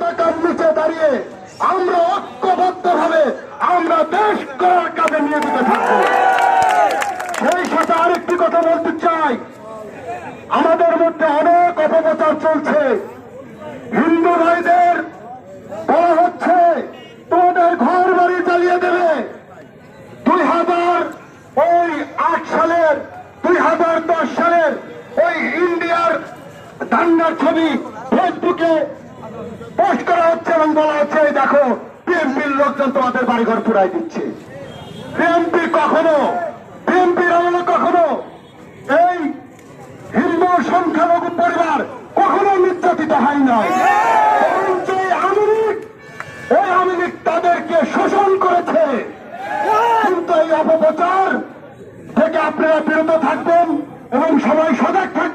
পতাকার নিচে দাঁড়িয়ে আমরা ঐক্যবদ্ধভাবে আমরা দেশ করার কাজে নিয়োজিত থাকবো। সেই সাথে আরেকটি কথা বলতে চাই, আমাদের মধ্যে অনেক অপপ্রচার চলছে। হিন্দু ভাইদের বলা হচ্ছে তোমাদের ঘর বাড়ি জ্বালিয়ে দেবে। 2008 সালের 2010 সালের ওই ইন্ডিয়ার দাঙ্গার ছবি ফেসবুকে পোস্ট করা হচ্ছে এবং বলা হচ্ছে দেখো বিএনপির লোকজন তোমাদের বাড়িঘর পুরাই দিচ্ছে। বিএনপির আমলে কখনো এই হিন্দু সংখ্যালঘু পরিবার কখনো নির্যাতিত হয় নাই। ওই আওয়ামী লীগ তাদেরকে শোষণ করেছে। কিন্তু এই অপপ্রচার থেকে আপনারা বিরত থাকবেন এবং সবাই সজাগ থাকবেন।